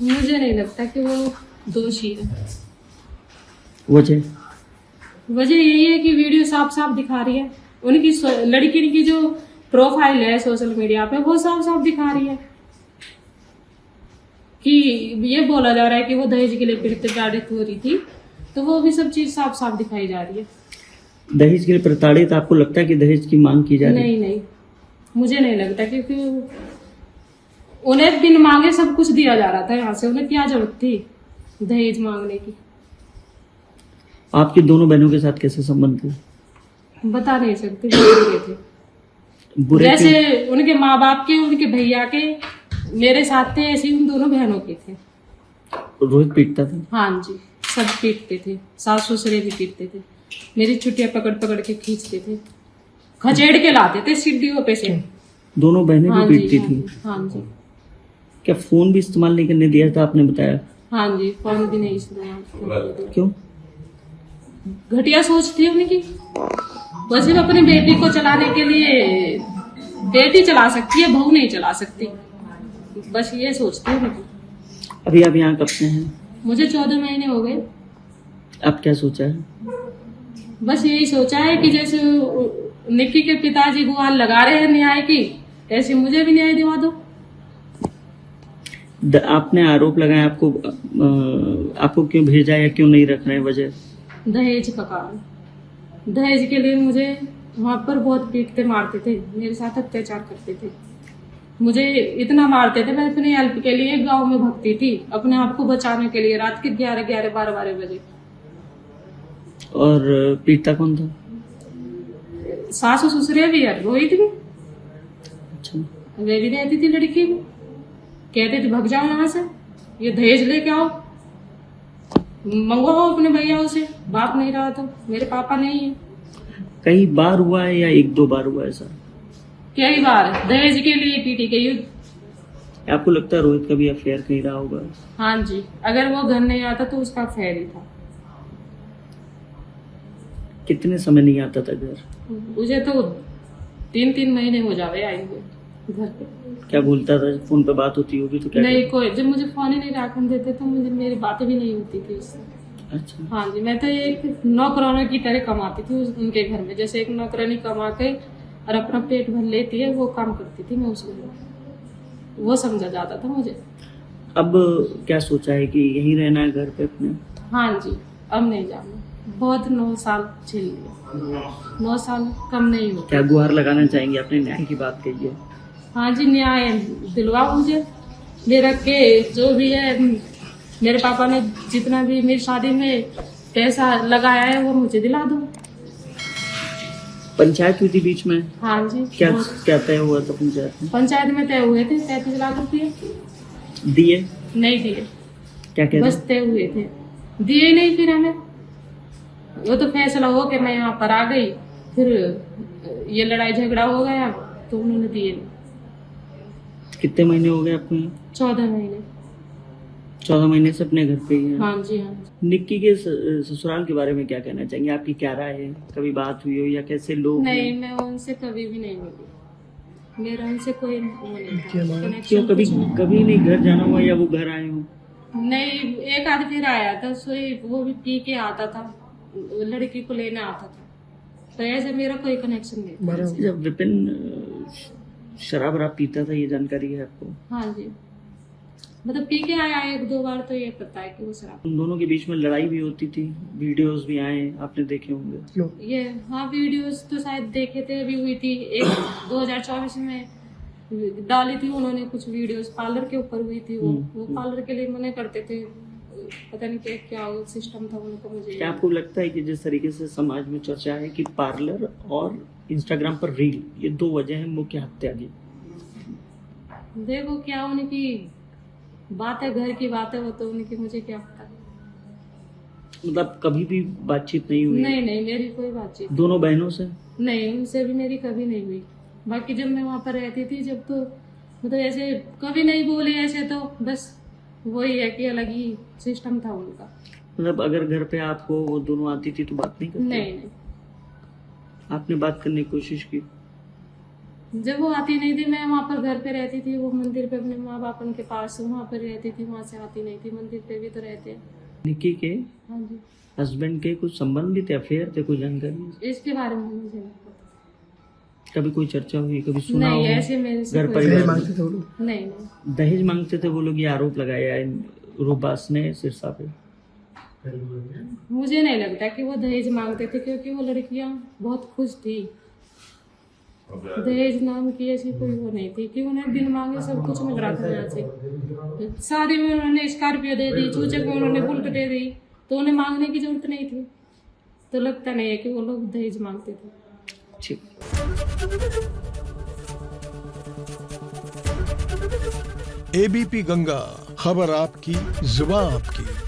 मुझे नहीं लगता कि वो दोषी है। वजह वजह यही है कि वीडियो साफ साफ दिखा रही है, उनकी लड़की की जो प्रोफाइल है सोशल मीडिया पे वो साफ साफ दिखा रही है कि ये बोला जा रहा है कि वो दहेज के लिए प्रताड़ित हो रही थी, तो वो भी सब चीज साफ साफ दिखाई जा रही है। दहेज के लिए प्रताड़ित आपको लगता है कि दहेज की मांग की जा रही है? नहीं नहीं, मुझे नहीं लगता, क्योंकि उन्हें बिन मांगे सब कुछ दिया जा रहा था यहाँ से, उन्हें क्या जरूरत थी दहेज मांगने की। आपकी दोनों बहनों के साथ कैसे संबंध थे? बता नहीं सकते, बुरे थे। बुरे जैसे क्यों? उनके माँ बाप के, उनके भैया के मेरे साथ थे, ऐसे ही उन दोनों बहनों के थे। रोहित पीटता था? हाँ जी, सब पीटते थे, सास ससुरे भी पीटते थे, मेरी छुट्टियां पकड़ पकड़ के खींचते थे, खचेड़ के लाते थे सीढ़ियों पे से। दोनों बहनें हाँ भी जी, पीटती हाँ थी? जी, हाँ जी, क्या फोन भी इस्तेमाल नहीं करने दिया था आपने बताया? हाँ जी, फोन भी नहीं इस्तेमाल। क्यों? घटिया सोच थी उनकी, वो सिर्फ अपनी बेटी को चलाने के लिए, बेटी चला सकती है बहू नहीं चला सकती, बस ये सोचती है उनकी। अभी आप यहाँ कब से हैं? मुझे 14 महीने हो गए। अब क्या सोचा है? बस यही सोचा है कि जैसे निक्की के पिताजी गुहार लगा रहे हैं न्याय की, ऐसे मुझे भी न्याय दिवा दो। आपने आरोप लगाया, आपको क्यों भेजा या क्यों नहीं रख रहे हैं? वजह? दहेज का कारण, दहेज के लिए मुझे वहां पर बहुत पीटते मारते थे, मेरे साथ अत्याचार करते थे, मुझे इतना मारते थे। मैं अपनी हेल्प के लिए गांव में भगती थी, अपने आप को बचाने के लिए, रात के 11-11, 12-12 बजे। और पीटता कौन था? सासू ससुरे भी है, रोहित भी, अच्छा। वे भी रहती थी, लड़की भी कहते थे भग जाओ यहाँ से, ये दहेज लेके आओ, मंगवाओ अपने भैया से, बाप नहीं रहा तो, मेरे पापा नहीं है। कई बार हुआ है या 1-2 बार हुआ ऐसा? कई बार दहेज के लिए पीटी गई। आपको लगता है रोहित का भी अफेयर कहीं रहा होगा? हाँ जी, अगर वो घर नहीं आता तो उसका अफेयर ही था। कितने समय नहीं आता था घर? मुझे तो 3-3 महीने हो जावे आए हुए घर पे। क्या बोलता था? फोन पे बात होती होगी तो क्या नहीं, कहता? कोई जब मुझे फोन ही नहीं रखने देते तो मुझे मेरी बातें भी नहीं होती थी उससे। अच्छा। हाँ जी, मैं तो एक नौकरानी की तरह कमाती थी उनके घर में, जैसे एक नौकरानी कमा के और अपना पेट भर लेती है, वो काम करती थी मैं उस घर में, वो समझा जाता था मुझे। अब क्या सोचा है कि यहीं रहना है घर पे अपने? हाँ जी, अब नहीं जाना, बहुत 9 साल झेल लिया, 9 साल कम नहीं हुआ। क्या गुहार लगाना चाहेंगे? आपने न्याय की बात कही है। हाँ जी, न्याय दिलवाओ मुझे, मेरा के जो भी है, मेरे पापा ने जितना भी मेरी शादी में पैसा लगाया है वो मुझे दिला दो। पंचायत हुई थी बीच में? हाँ जी, क्या तय हुआ था पंचायत में? पंचायत में तय हुए थे 33 लाख रुपये। दिए? नहीं दिए, क्या कहते? बस तय हुए थे, दिए ही नहीं फिर हमें। वो तो फैसला हो के मैं यहाँ पर आ गई, फिर ये लड़ाई झगड़ा हो गया तो उन्होंने दिए नहीं। कितने महीने हो गए आपको यहाँ? 14 महीने। 14 महीने से अपने घर पे ही हैं? हाँ जी, हाँ जी। निक्की के ससुराल के बारे में क्या कहना चाहेंगे? आपकी क्या राय है? कभी बात हुई हो या कैसे लोग? नहीं, मैं उनसे कभी भी नहीं मिली, मेरा उनसे कोई वो नहीं था, क्यों? connection कभी कुछ नहीं। कभी नहीं घर जाना हुआ या वो घर आए हो? नहीं, एक आध फिर आया था, सोई वो भी पी के आता था, लड़की को लेने आता था, तो ऐसे मेरा कोई कनेक्शन नहीं था। जब विपिन शराब वराब पीता था, ये जानकारी है आपको? हाँ जी, मतलब पी के आया 1-2 बार, तो ये पता है कि वो शराब। उन दोनों के बीच में लड़ाई भी होती थी, वीडियोस भी आए, आपने देखे होंगे। ये हाँ, वीडियोस तो शायद देखे थे, अभी हुई थी एक 2024 में डाली थी उन्होंने कुछ वीडियोस, पार्लर के ऊपर हुई थी वो पार्लर के लिए मना करते थे, पता नहीं क्या सिस्टम था उनको। मुझे क्या आपको लगता है कि जिस तरीके से समाज में चर्चा है कि पार्लर और इंस्टाग्राम पर रील, ये 2 वजह है मुख्य हत्या की? देखो क्या उनकी बात है, घर की बात है, वो तो उनकी, मुझे क्या पता। मतलब कभी भी बातचीत नहीं हुई? नहीं नहीं, मेरी कोई बातचीत दोनों बहनों से? नहीं, उनसे भी मेरी कभी नहीं हुई। बाकी जब मैं वहां पर रहती थी, जब तो मतलब ऐसे कभी नहीं बोली, ऐसे तो बस वही है कि अलग ही सिस्टम था उनका। मतलब अगर घर पे आप हो, वो दोनों आती थी तो बात नहीं करती? नहीं नहीं, आपने बात करने की कोशिश की? जब वो आती नहीं थी, मैं वहाँ पर घर पे रहती थी, वो मंदिर पे अपने माँ बाप के पास वहाँ पर रहती थी, वहाँ से आती नहीं थी। मंदिर पे भी तो रहते हैं। निक्की के हाँ जी, हस्बैंड के कुछ संबंध भी थे, अफेयर थे, कोई जानकारी? इसके बारे में मुझे नहीं पता। कभी कोई चर्चा हुई, कभी सुना नहीं, हो? ऐसे मेरे से घर कोई परिवार दहेज में? मांगते थे वो लोग? नहीं नहीं। दहेज मांगते थे वो लोग, ये आरोप लगाया है रूबास ने सिरसा पे। मुझे नहीं लगता कि वो दहेज मांगते थे, क्योंकि वो लड़कियां बहुत खुश थी। दहेज नाम की ऐसी कोई वो नहीं थी कि उन्हें बिन मांगे सब कुछ मिल रहा था यहाँ से। शादी में उन्होंने स्कॉर्पियो दे दी, चूचक में उन्होंने बुलेट दे दी, तो उन्हें मांगने की जरूरत नहीं थी। तो लगता नहीं है कि वो लोग दहेज मांगते थे। ठीक। एबीपी गंगा, खबर आपकी, जुबान आपकी।